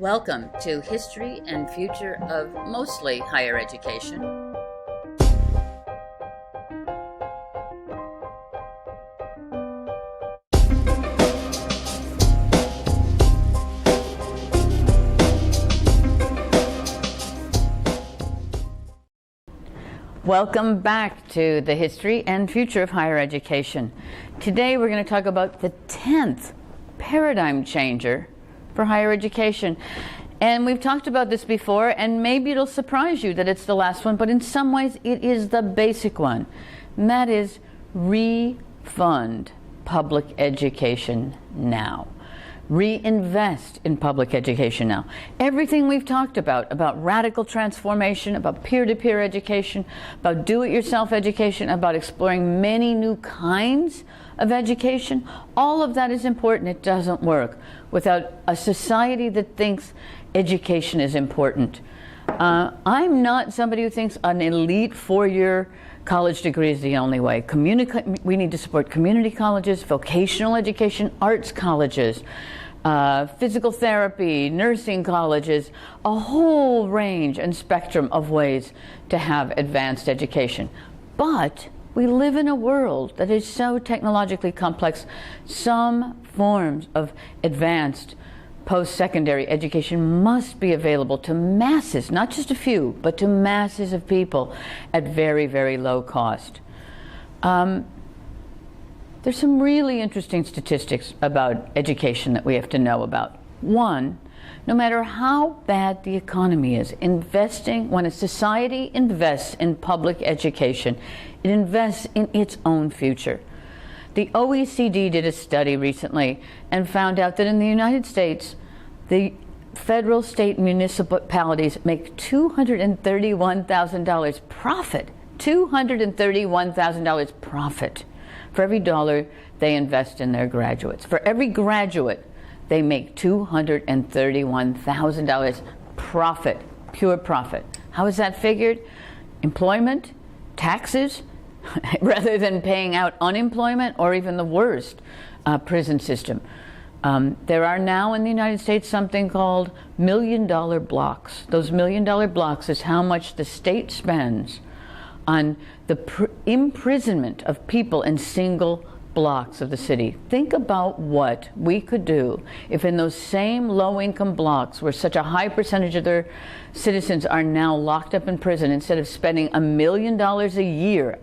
Welcome to History and Future of Mostly Higher Education. Welcome back to the History and Future of Higher Education. Today we're going to talk about the 10th paradigm changer for higher education. And we've talked about this before, and maybe it'll surprise you that it's the last one, but in some ways it is the basic one. And that is refund public education now. Reinvest in public education now. Everything we've talked about radical transformation, about peer-to-peer education, about do-it-yourself education, about exploring many new kinds of education, all of that is important. It doesn't work without a society that thinks education is important. I'm not somebody who thinks an elite four-year college degree is the only way. We need to support community colleges, vocational education, arts colleges, physical therapy, nursing colleges, a whole range and spectrum of ways to have advanced education. But we live in a world that is so technologically complex. Some forms of advanced post-secondary education must be available to masses, not just a few, but to masses of people at very, very low cost. There's some really interesting statistics about education that we have to know about. One, no matter how bad the economy is, when a society invests in public education, it invests in its own future. The OECD did a study recently and found out that in the United States, the federal, state, municipalities make $231,000 profit. $231,000 profit for every dollar they invest in their graduates. For every graduate, they make $231,000 profit, pure profit. How is that figured? Employment, taxes, rather than paying out unemployment or even the worst, prison system. There are now in the United States something called million-dollar blocks. Those million-dollar blocks is how much the state spends on the imprisonment of people in single blocks of the city. Think about what we could do if in those same low-income blocks where such a high percentage of their citizens are now locked up in prison, instead of spending $1 million a year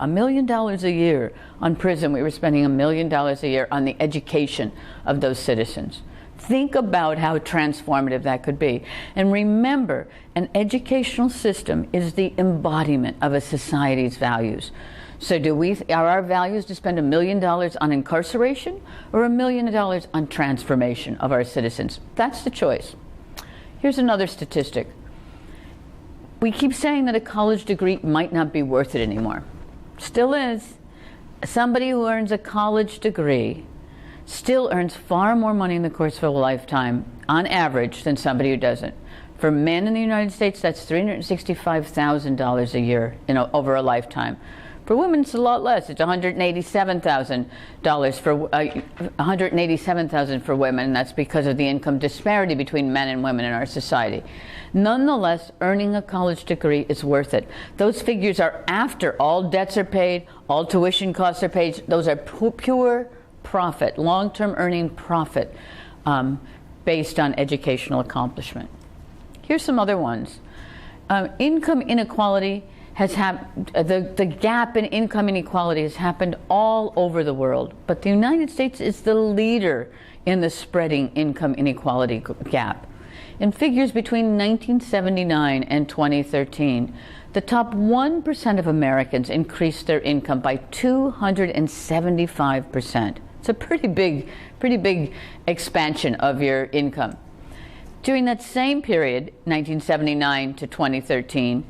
on prison, we were spending $1 million a year on the education of those citizens. Think about how transformative that could be. And remember, an educational system is the embodiment of a society's values. So are our values to spend $1 million on incarceration or $1 million on transformation of our citizens? That's the choice. Here's another statistic. We keep saying that a college degree might not be worth it anymore. Still is. Somebody who earns a college degree still earns far more money in the course of a lifetime, on average, than somebody who doesn't. For men in the United States, that's $365,000 a year over a lifetime. For women, it's a lot less. It's $187,000 for women, and that's because of the income disparity between men and women in our society. Nonetheless, earning a college degree is worth it. Those figures are after all debts are paid, all tuition costs are paid. Those are pure profit, long-term earning profit based on educational accomplishment. Here's some other ones. Income inequality has happened. The gap in income inequality has happened all over the world, but the United States is the leader in the spreading income inequality gap. In figures between 1979 and 2013, the top 1% of Americans increased their income by 275%. It's a pretty big expansion of your income. During that same period, 1979 to 2013,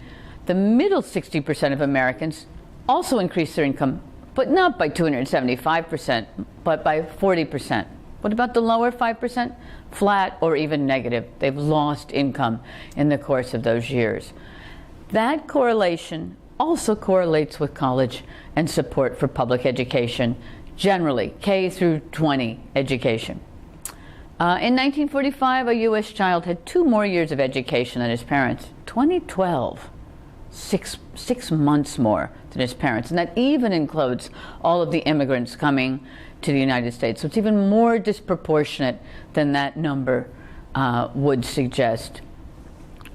the middle 60% of Americans also increased their income, but not by 275%, but by 40%. What about the lower 5%? Flat or even negative. They've lost income in the course of those years. That correlation also correlates with college and support for public education, generally, K through 20 education. In 1945, a U.S. child had 2 more years of education than his parents. 2012, six months more than his parents. And that even includes all of the immigrants coming to the United States. So it's even more disproportionate than that number would suggest.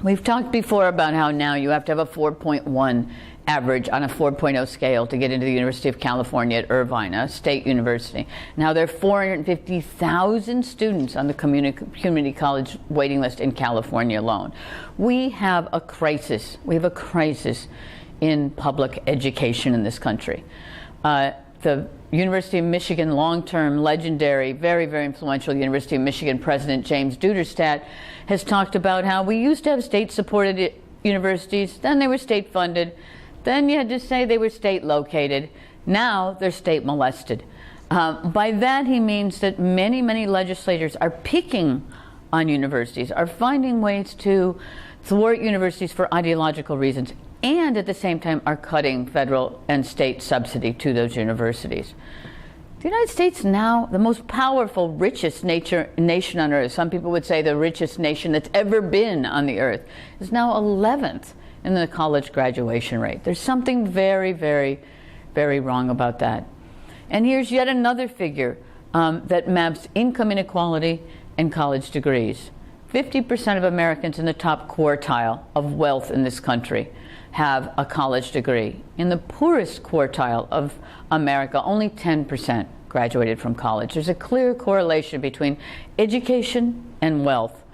We've talked before about how now you have to have a 4.1 average on a 4.0 scale to get into the University of California at Irvine, a state university. Now there are 450,000 students on the community college waiting list in California alone. We have a crisis. We have a crisis in public education in this country. The University of Michigan, long-term, legendary, very, very influential University of Michigan President James Duderstadt has talked about how we used to have state-supported universities, then they were state-funded, then you had to say they were state-located, now they're state-molested. By that he means that many, many legislators are picking on universities, are finding ways to thwart universities for ideological reasons, and at the same time are cutting federal and state subsidy to those universities. The United States now, the most powerful, richest nation on earth, some people would say the richest nation that's ever been on the earth, is now 11th in the college graduation rate. There's something very, very, very wrong about that. And here's yet another figure that maps income inequality and college degrees. 50% of Americans in the top quartile of wealth in this country have a college degree. In the poorest quartile of America, only 10% graduated from college. There's a clear correlation between education and wealth.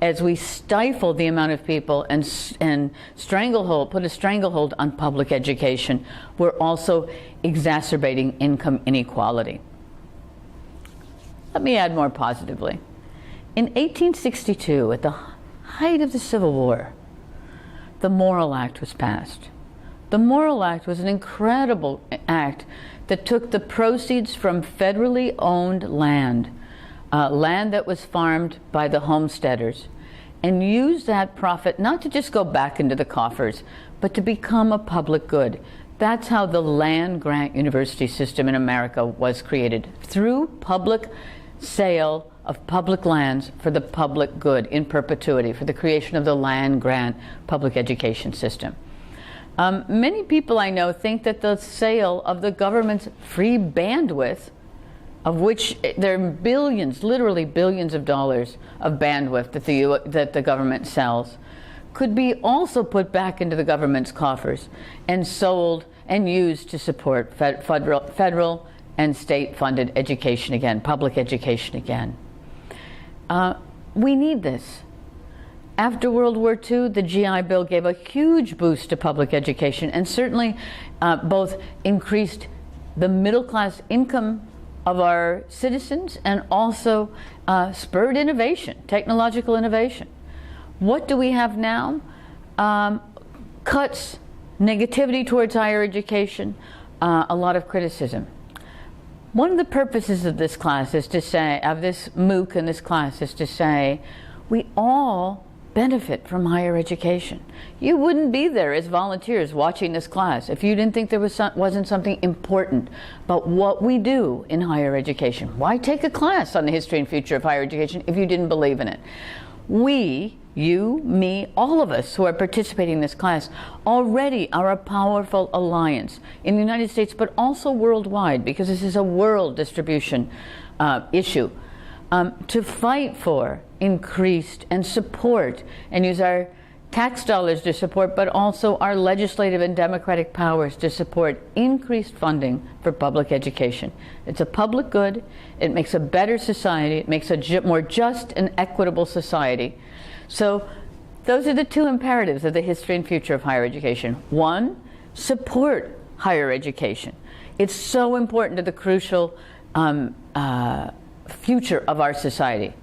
As we stifle the amount of people and put a stranglehold on public education, we're also exacerbating income inequality. Let me add more positively. In 1862, at the height of the Civil War, the Morrill Act was passed. The Morrill Act was an incredible act that took the proceeds from federally owned land, land that was farmed by the homesteaders, and used that profit not to just go back into the coffers, but to become a public good. That's how the land grant university system in America was created, through public sale of public lands for the public good in perpetuity, for the creation of the land grant public education system. Many people I know think that the sale of the government's free bandwidth, of which there are billions, literally billions of dollars of bandwidth that the government sells, could be also put back into the government's coffers and sold and used to support federal and state-funded education again, public education again. We need this. After World War II, the GI Bill gave a huge boost to public education and certainly both increased the middle-class income of our citizens and also spurred innovation, technological innovation. What do we have now? Cuts, negativity towards higher education, a lot of criticism. One of the purposes of this class is to say, of this MOOC in this class, is to say, we all benefit from higher education. You wouldn't be there as volunteers watching this class if you didn't think there wasn't something important about what we do in higher education. Why take a class on the history and future of higher education if you didn't believe in it? We, you, me, all of us who are participating in this class already are a powerful alliance in the United States, but also worldwide, because this is a world distribution issue, to fight for increased and support and use our tax dollars to support, but also our legislative and democratic powers to support increased funding for public education. It's a public good. It makes a better society. It makes a more just and equitable society. So those are the two imperatives of the history and future of higher education. One, support higher education. It's so important to the crucial future of our society.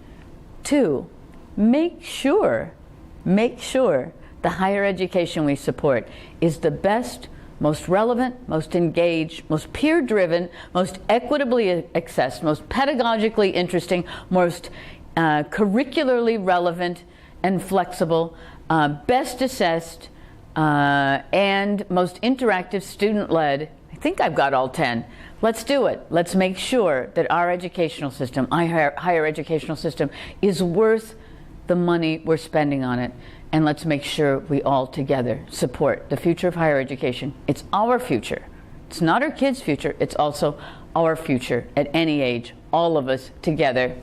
Two, make sure the higher education we support is the best, most relevant, most engaged, most peer-driven, most equitably accessed, most pedagogically interesting, most curricularly relevant and flexible, best assessed, and most interactive, student-led, I think I've got all 10, Let's do it. Let's make sure that our educational system, our higher educational system, is worth the money we're spending on it. And let's make sure we all together support the future of higher education. It's our future. It's not our kids' future. It's also our future at any age. All of us together,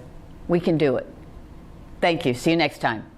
we can do it. Thank you. See you next time.